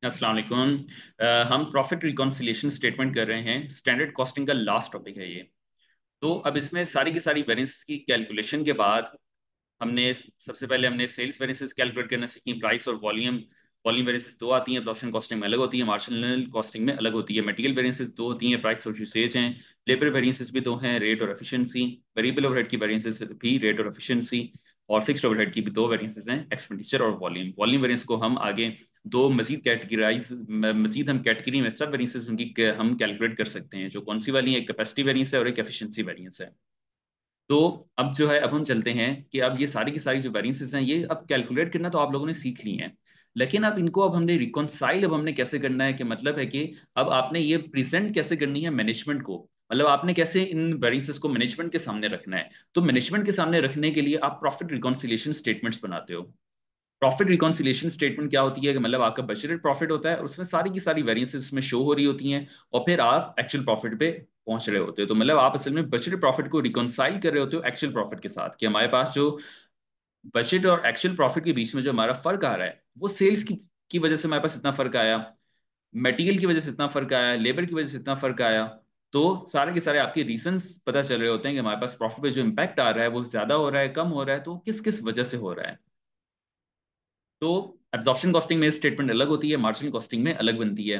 अस्सलाम वालेकुम। हम प्रॉफिट रिकॉन्सिलिएशन स्टेटमेंट कर रहे हैं। स्टैंडर्ड कॉस्टिंग का लास्ट टॉपिक है ये। तो अब इसमें सारी की सारी वेरिएंस की कैलकुलेशन के बाद हमने सबसे पहले हमने सेल्स वेरिएंसेस कैलकुलेट करना सीखी, प्राइस और वॉल्यूम। वॉल्यूम वेरिएंसेस दो आती हैं, एब्जॉर्प्शन कॉस्टिंग में अलग होती है, मार्जिनल कॉस्टिंग में अलग होती है। मटेरियल वेरिएंसेस दो होती हैं, प्राइस और यूसेज हैं। लेबर वेरिएंसेस भी दो हैं, रेट और एफिशिएंसी। वेरिएबल ओवरहेड की वेरिएंसेस भी रेट और एफिशिएंसी। और फिक्स्ड ओवरहेड की भी दो वेरिएंसेस हैं, एक्सपेंडिचर और वॉल्यूम। वॉल्यूम वेरिएंस को हम आगे दो मजीद हम कैटेगरी में सब वेरिएंसेस उनकी हम कैलकुलेट कर सकते हैं, जो कौन सी वाली है, एक कैपेसिटी वेरिएंस है और एक एफिशिएंसी वेरिएंस है। तो अब जो है, अब हम चलते हैं कि अब ये सारी की सारी जो वेरिएंसेस हैं ये अब कैलकुलेट करना तो आप लोगों ने सीख ली हैं। लेकिन अब इनको अब हमने रिकॉन्साइल अब हमने कैसे करना है, कि मतलब है कि अब आपने ये प्रेजेंट कैसे करनी है मैनेजमेंट को। मतलब आपने कैसे इन वेरिएंसेस को मैनेजमेंट के सामने रखना है। तो मैनेजमेंट के सामने रखने के लिए आप प्रॉफिट रिकॉन्सिलिएशन स्टेटमेंट्स बनाते हो। प्रॉफिट रिकॉन्सिलिएशन स्टेटमेंट क्या होती है, कि मतलब आपका बजटेड प्रॉफिट होता है और उसमें सारी की सारी वेरिएंसेस उसमें शो हो रही होती हैं। और फिर आप एक्चुअल प्रॉफिट पे पहुंच रहे होते हो। तो मतलब आप असल में बजटेड प्रॉफिट को रिकॉन्साइल कर रहे होते हो एक्चुअल प्रॉफिट के साथ, कि हमारे पास जो बजट और एक्चुअल प्रॉफिट के बीच में जो हमारा फर्क आ रहा है वो सेल्स की वजह से हमारे पास इतना फर्क आया, मटेरियल की वजह से इतना फर्क आया, लेबर की वजह से इतना फर्क आया। तो सारे के सारे आपके रीजंस पता चल रहे होते हैं कि हमारे पास प्रॉफिट पे जो इम्पैक्ट आ रहा है वो ज्यादा हो रहा है, कम हो रहा है, तो किस किस वजह से हो रहा है। तो एब्जॉर्प्शन कॉस्टिंग में स्टेटमेंट अलग होती है, मार्जिनल कॉस्टिंग में अलग बनती है।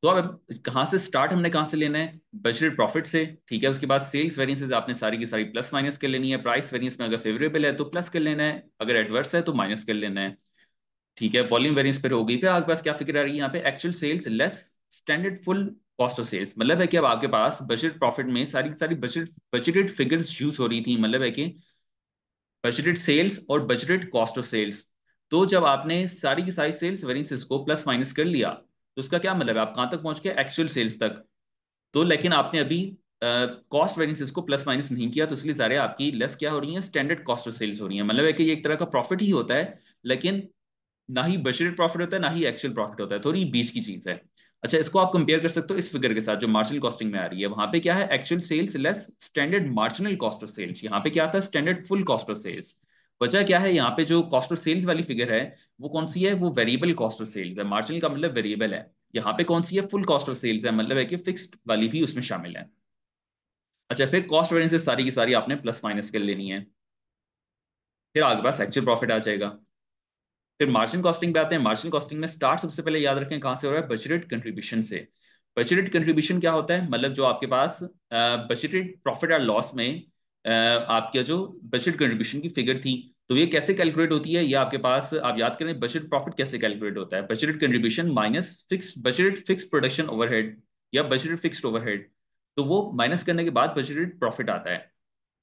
तो अब कहाँ से स्टार्ट, हमने कहाँ से लेना है, बजटेड प्रॉफिट से। ठीक है, उसके बाद सेल्स वेरिएंसेस आपने सारी की सारी प्लस माइनस कर लेनी है। प्राइस वेरिएंस में अगर फेवरेबल है तो प्लस कर लेना है, अगर एडवर्स है तो माइनस कर लेना है। ठीक है, वॉल्यूम वेरिएंस पर होगी। फिर आपके पास क्या फिगर आ रही है यहाँ पे, actual sales less standard full cost of sales. मतलब है कि अब आपके पास बजट प्रॉफिट में सारी की सारी बजटेड फिगर्स यूज हो रही थी। मतलब है कि बजटेड सेल्स और बजटेड कॉस्ट ऑफ सेल्स। तो जब आपने सारी की सारी सेल्स वेरिएंसेस को प्लस माइनस कर लिया तो उसका क्या मतलब है, आप कहां तक पहुंच गए, एक्चुअल सेल्स तक। तो लेकिन आपने अभी कॉस्ट वेरिएंसेस को प्लस माइनस नहीं किया, तो इसलिए सारे आपकी लेस क्या हो रही है, स्टैंडर्ड कॉस्ट ऑफ सेल्स हो रही है। मतलब है कि ये एक तरह का प्रॉफिट ही होता है, लेकिन ना ही बजटेड प्रॉफिट होता है ना ही एक्चुअल प्रॉफिट होता है, थोड़ी बीच की चीज है। अच्छा, इसको आप कंपेयर कर सकते हो इस फिगर के साथ जो मार्जिनल कॉस्टिंग में आ रही है। वहां पे क्या है, actual sales less standard marginal cost of sales. यहाँ पे क्या था, standard full cost of sales. वजह क्या है, यहाँ पे जो कॉस्ट ऑफ सेल्स वाली फिगर है वो कौन सी है, वो वेरिएबल कॉस्ट ऑफ सेल्स है। मार्जिनल का मतलब वेरिएबल है। यहाँ पे कौन सी है, फुल कॉस्ट ऑफ सेल्स है, मतलब है कि फिक्स्ड वाली भी उसमें शामिल है। अच्छा, फिर कॉस्ट वेरिएंसेस सारी की सारी आपने प्लस माइनस कर लेनी है। फिर आगे पास एक्चुअल प्रॉफिट आ जाएगा। फिर मार्जिन कॉस्टिंग पे आते हैं। मार्जिन कॉस्टिंग में स्टार्ट सबसे पहले याद रखें कहाँ से हो रहा है, बजटेड कंट्रीब्यूशन से। बजटेड कंट्रीब्यूशन क्या होता है, मतलब जो आपके पास बजटेड प्रॉफिट और लॉस में आपके जो बजट कंट्रीब्यूशन की फिगर थी, तो ये कैसे कैलकुलेट होती है, ये आपके पास आप याद करें, बजट प्रॉफिट कैसे कैलकुलेट होता है, budgeted contribution minus fix budgeted fix production overhead या बजटेड फिक्स्ड ओवरहेड। तो वो माइनस करने के बाद बजटेड प्रॉफिट आता है।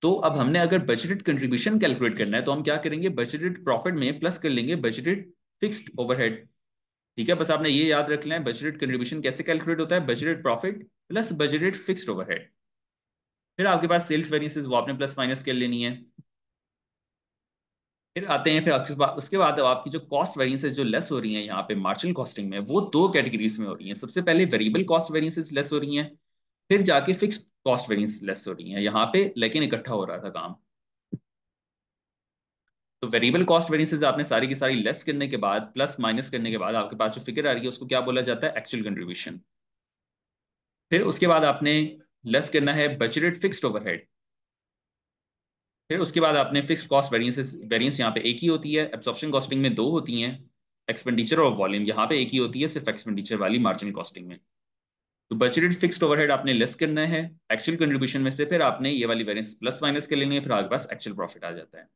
तो अब हमने अगर बजटेड कंट्रीब्यूशन कैलकुलेट करना है तो हम क्या करेंगे, बजटेड प्रॉफिट में प्लस कर लेंगे बजटेड फिक्स्ड ओवरहेड। ठीक है, बस आपने ये याद रखना है बजटेड कंट्रीब्यूशन कैसे कैलकुलेट होता है, budgeted profit plus budgeted fixed overhead. फिर आपके पास सेल्स वेरिएंसेस वो आपने प्लस माइनस कर लेनी है। फिर आते हैं, फिर उसके बाद अब आपकी जो कॉस्ट वेरिएंसेस जो लेस हो रही हैं यहाँ पे मार्जिनल कॉस्टिंग में, वो दो कैटेगरीज में हो रही हैं। सबसे पहले वेरिएबल कॉस्ट वेरिएंसेस लेस हो रही हैं, फिर जाके फिक्स्ड कॉस्ट वेरिएंस लेस हो रही हैं यहाँ पे, लेकिन इकट्ठा हो रहा था काम। तो वेरिएबल कॉस्ट वेरिएंसेस आपने सारी की सारी लेस करने के बाद, प्लस माइनस करने के बाद आपके पास जो फिगर आ रही है उसको क्या बोला जाता है, एक्चुअल कंट्रीब्यूशन। फिर उसके बाद आपने लेस करना है बजटेड फिक्स्ड ओवरहेड। फिर उसके बाद आपने फिक्स्ड कॉस्ट वेरिएंसेस, वेरिएंस यहाँ पे एक ही होती है, एब्जॉर्प्शन कॉस्टिंग में दो होती हैं, एक्सपेंडिचर और वॉल्यूम यहाँ पे एक ही होती है, सिर्फ एक्सपेंडिचर वाली मार्जिनल कॉस्टिंग में। तो बजटेड फिक्स्ड ओवरहेड आपने लेस करना है एक्चुअल कंट्रीब्यूशन में से, फिर आपने ये वाली वेरिएंस प्लस माइनस कर लेनी है, फिर आपके पास एक्चुअल प्रॉफिट आ जाता है।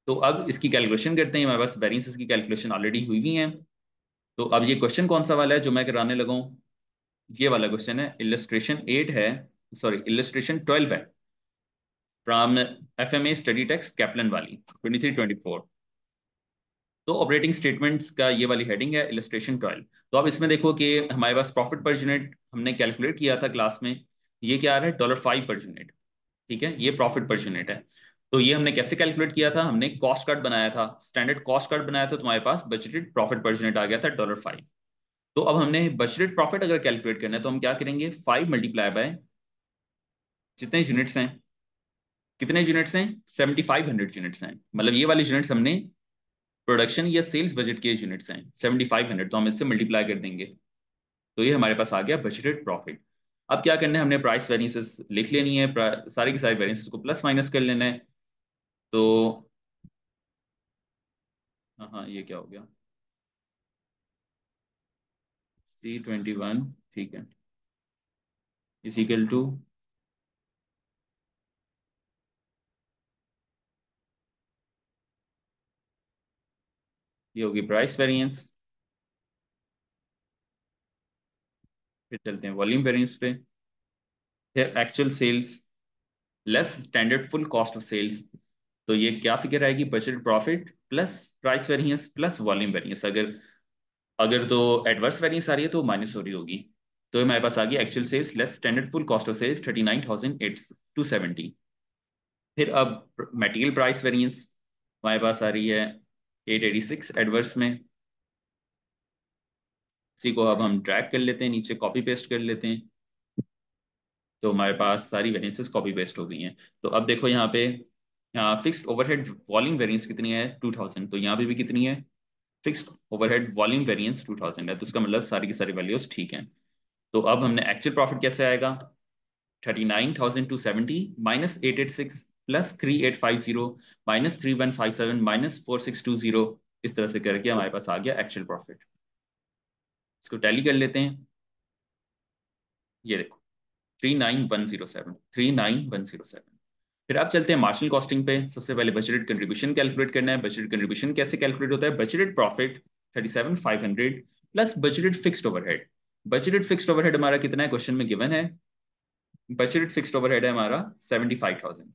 तो अब इसकी कैलकुलेशन करते हैं। हमारे पास वेरिएंसेस की कैलकुलेशन ऑलरेडी हुई हुई है। तो अब ये क्वेश्चन कौन सा वाला है जो मैं कराने लगा हूँ, ये वाला क्वेश्चन है, इलस्ट्रेशन 8 है, सॉरी इलस्ट्रेशन 12 है, फ्रॉम एफएमए स्टडी टेक्स्ट कैपलन वाली 23-24। तो ऑपरेटिंग स्टेटमेंट्स का ये वाली हेडिंग है इलस्ट्रेशन 12। तो अब इसमें देखो कि हमारे पास प्रॉफिट पर यूनिट हमने कैलकुलेट किया था क्लास में, ये क्या आ रहा है, $5 पर यूनिट। ठीक है, ये प्रॉफिट पर यूनिट है। तो ये हमने कैसे कैलकुलेट किया था, हमने कॉस्ट कार्ड बनाया था, स्टैंडर्ड कॉस्ट कार्ड बनाया था, तुम्हारे पास बजटेड प्रॉफिट पर यूनिट आ गया था $5। तो अब हमने बजटेड प्रॉफिट अगर कैलकुलेट करना है तो हम क्या करेंगे, 5 मल्टीप्लाई बाय जितने यूनिट्स हैं, कितने यूनिट्स हैं, 7500 यूनिट्स हैं। मतलब ये वाली यूनिट्स हमने प्रोडक्शन या सेल्स बजट के यूनिट्स हैं 7500, तो हम इससे मल्टीप्लाई कर देंगे, तो ये हमारे पास आ गया बजटेड प्रॉफिट। अब क्या करना है, हमने प्राइस वेरिएंसेस लिख लेनी है, सारी की सारी वेरिएंसेस को प्लस माइनस कर लेना है। तो हाँ हाँ, ये क्या हो गया, C21, ठीक है, इजिकल टू, ये होगी प्राइस वेरिएंस। फिर चलते हैं वॉल्यूम वेरिएंस पे, फिर actual sales less standard full cost of sales. तो ये क्या फिगर आएगी, budget profit plus price variance plus volume variance. अगर अगर तो एडवर्स वेरिएंस आ रही है तो माइनस हो रही होगी। तो हमारे पास आ गई actual sales less standard full cost of sales 39,270। फिर अब मटेरियल प्राइस वेरिएंस हमारे पास आ रही है 886 एडवर्स में। इसी को अब हम ड्रैग कर लेते हैं नीचे, कॉपी पेस्ट कर लेते हैं, तो हमारे पास सारी वेरिएंसेस कॉपी पेस्ट हो गई हैं। तो अब देखो यहाँ पे, यहाँ फिक्स्ड ओवरहेड वॉल्यूम वेरिएंस कितनी है 2000, तो यहाँ पे भी कितनी है, फिक्स्ड ओवरहेड वॉल्यूम वेरिएंस 2000 है, तो इसका मतलब सारी की सारी वैल्यूज ठीक हैं। तो अब हमने एक्चुअल प्रॉफिट कैसे आएगा, 39,270 माइनस 886 प्लस 3850 माइनस 3157 माइनस 4620, इस तरह से करके हमारे पास आ गया एक्चुअल प्रॉफिट। इसको टैली कर लेते हैं, ये देखो 39107, 39107। फिर आप चलते हैं मार्जिनल कॉस्टिंग पे। सबसे पहले बजटेड कंट्रीब्यूशन कैलकुलेट करना है। बजटेड कंट्रीब्यूशन कैसे कैलकुलेट होता है, budgeted profit 37,500 plus budgeted fixed overhead. Budgeted fixed overhead हमारा कितना है, क्वेश्चन में गिवन है, बजटेड फिक्स्ड ओवरहेड है हमारा 75,000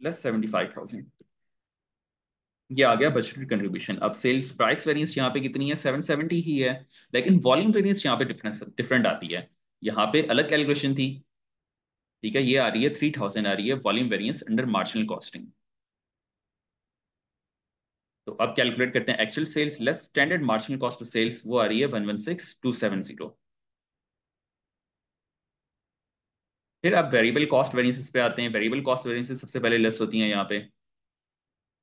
प्लस 75,000, ये आ गया बजटेड कंट्रीब्यूशन। अब सेल्स प्राइस वेरिएंस यहाँ पे कितनी है, 770 ही है, लेकिन वॉल्यूम वेरिएंस यहाँ पे डिफरेंट आती है। यहाँ पे अलग कैलकुलेशन थी, ठीक है, ये आ रही है 3000 आ रही है volume variance under marginal costing. तो अब कैलकुलेट करते हैं actual sales less standard marginal cost of sales, वो आ रही है 116270। फिर अब वेरिएबल कॉस्ट वेरिएंसेस पे आते हैं। वेरिएबल कॉस्ट वेरिएंसेस सबसे पहले लेस होती हैं यहाँ पे,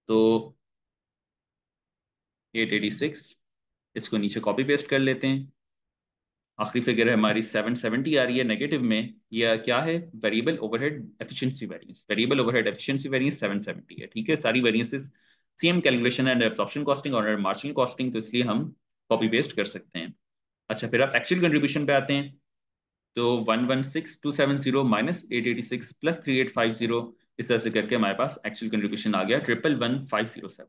तो 886, इसको नीचे कॉपी पेस्ट कर लेते हैं। आखिरी फिगर है हमारी 770 आ रही है नेगेटिव में, यह क्या है, variable overhead efficiency variance. Variable overhead efficiency variance 770 है, ठीक है, सारी variances same calculation and absorption costing और मार्जिनल कॉस्टिंग, तो इसलिए हम कॉपी पेस्ट कर सकते हैं। अच्छा, फिर आप एक्चुअल कंट्रीब्यूशन पे आते हैं, तो 116270 माइनस 886 प्लस 3850, इस तरह से करके हमारे पास एक्चुअल कंट्रीब्यूशन आ गया 111507।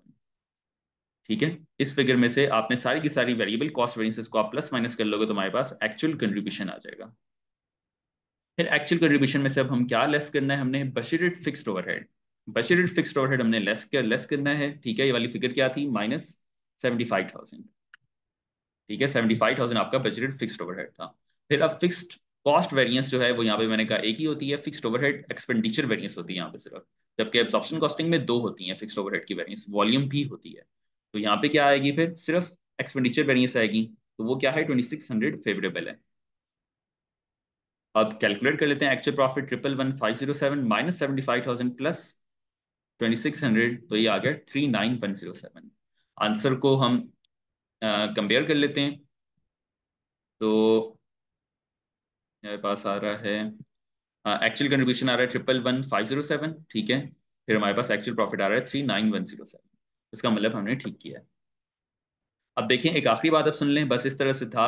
ठीक है, इस फिगर में से आपने सारी की सारी वेरिएबल कॉस्ट वेरिएंसेस को आप प्लस माइनस कर लोगे तो हमारे पास एक्चुअल कंट्रीब्यूशन आ जाएगा। फिर एक्चुअल कंट्रीब्यूशन में से अब हम क्या लेस करना है, हमने budgeted fixed overhead. Budgeted fixed overhead हमने लेस करना है, ठीक है, ये वाली फिगर क्या थी, माइनस 75,000। ठीक है, 75,000 आपका बजटेड फिक्स्ड ओवरहेड था। फिर अब फिक्स्ड कॉस्ट वेरिएंस जो है वो यहाँ पे मैंने कहा एक ही होती है, फिक्स्ड ओवरहेड एक्सपेंडिचर वेरिएंस होती है यहाँ पे सिर्फ, जबकि एब्जॉर्प्शन कॉस्टिंग में दो होती है फिक्स्ड ओवरहेड की वेरिएंस, वॉल्यूम भी होती है। तो यहाँ पे क्या आएगी, फिर सिर्फ एक्सपेंडिचर वेरिएंस आएगी, तो वो क्या है, 2600 फेवरेबल है। अब कैलकुलेट कर लेते हैं एक्चुअल प्रॉफिट 111507 माइनस 75,000 प्लस 2600, तो ये आ गया 39107। आंसर को हम कंपेयर कर लेते हैं, तो मेरे पास आ रहा है एक्चुअल कंट्रीब्यूशन आ रहा है 111507, ठीक है, फिर हमारे पास एक्चुअल प्रॉफिट आ रहा है 39107, इसका मतलब हमने ठीक किया है। अब देखिए एक आखिरी बात अब सुन लें, बस इस तरह से था,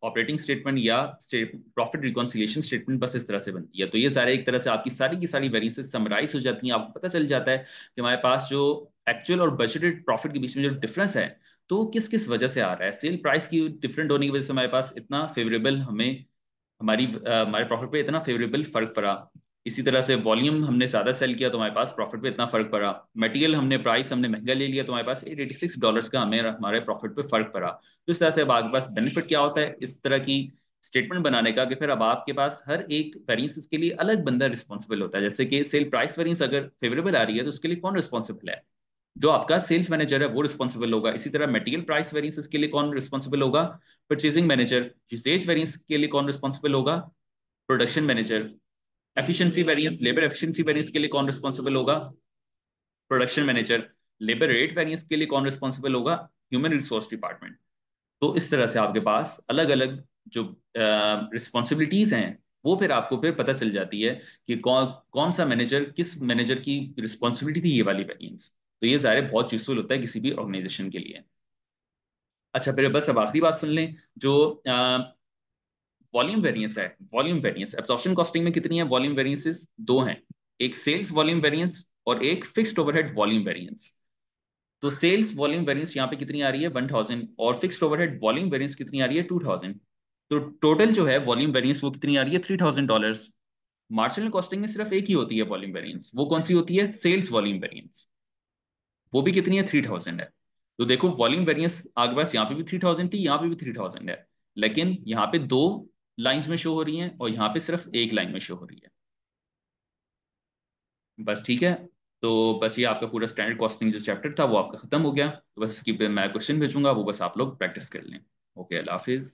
ऑपरेटिंग स्टेटमेंट या प्रॉफिट रिकॉन्सिलिएशन स्टेटमेंट बस इस तरह से बनती है। तो ये सारे एक तरह से आपकी सारी की सारी वेरिएंसेस समराइज हो जाती हैं, आपको पता चल जाता है कि हमारे पास जो एक्चुअल और बजटेड प्रॉफिट के बीच में जो डिफरेंस है, तो किस किस वजह से आ रहा है। सेल प्राइस की डिफरेंट होने की वजह से हमारे पास इतना फेवरेबल हमें हमारे प्रॉफिट पे इतना फेवरेबल फर्क पड़ा। इसी तरह से वॉल्यूम हमने ज्यादा सेल किया तो हमारे पास प्रॉफिट पे इतना फर्क पड़ा। मटेरियल हमने प्राइस हमने महंगा ले लिया तो हमारे पास $886 का हमें हमारे प्रॉफिट पे फर्क पड़ा। तो इस तरह से अब आपके पास बेनिफिट क्या होता है इस तरह की स्टेटमेंट बनाने का, कि फिर अब आपके पास हर एक वेरिएंस के लिए अलग बंदा रिस्पॉन्सिबल होता है। जैसे कि सेल प्राइस वेरिएंस अगर फेवरेबल आ रही है तो उसके लिए कौन रिस्पॉन्सिबल है, जो आपका सेल्स मैनेजर है वो रिस्पॉन्सिबल होगा। इसी तरह मटेरियल प्राइस वेरिएंसेस के लिए कौन रिस्पॉन्सिबल होगा, परचेजिंग मैनेजर। यूसेज वेरिएंस के लिए कौन रिस्पॉन्सिबल होगा, production manager. Efficiency variance, labour efficiency variance के लिए कौन रिस्पॉन्सिबल होगा, production manager. Labour rate variance के लिए कौन रिस्पॉन्सिबल होगा? Human resource department. तो इस तरह से आपके पास अलग अलग जो रिस्पॉन्सिबिलिटीज हैं, वो फिर आपको फिर पता चल जाती है कि कौन कौन सा मैनेजर, किस मैनेजर की रिस्पॉन्सिबिलिटी थी ये वाली वेरिएंस। तो ये ज़ाहिर है बहुत यूजफुल होता है किसी भी ऑर्गेनाइजेशन के लिए। अच्छा, फिर बस अब आखिरी बात सुन लें। जो वॉल्यूम वेरिएंस है, वॉल्यूम वेरिएंस एब्जॉर्प्शन कॉस्टिंग में कितनी है वॉल्यूम वेरिएंसेस? दो हैं, एक सेल्स वॉल्यूम वेरिएंस और एक फिक्स्ड ओवरहेड वॉल्यूम वेरिएंस। तो सेल्स वॉल्यूम वेरिएंस यहाँ पे कितनी आ रही है? 1000, और फिक्स्ड ओवरहेड वॉल्यूम वेरिएंस कितनी आ रही है? 2000। तो टोटल जो है वॉल्यूम वेरिएंस वो कितनी आ रही है? $3000। मार्जिनल कॉस्टिंग में सिर्फ एक ही होती है वॉल्यूम वेरिएंस, वो कौन सी होती है? Sales volume variance. वो भी कितनी है? 3000 है। तो देखो वॉल्यूम वेरिएंस आपके पास यहाँ पे भी 3000 थी, यहाँ पे भी 3000 है, लेकिन यहाँ पे दो लाइंस में शो हो रही हैं और यहाँ पे सिर्फ एक लाइन में शो हो रही है। बस ठीक है। तो बस ये आपका पूरा स्टैंडर्ड कॉस्टिंग जो चैप्टर था वो आपका खत्म हो गया। तो बस इसकी पे मैं क्वेश्चन भेजूंगा, वो बस आप लोग प्रैक्टिस कर लें। ओके, अल्लाह हाफिज।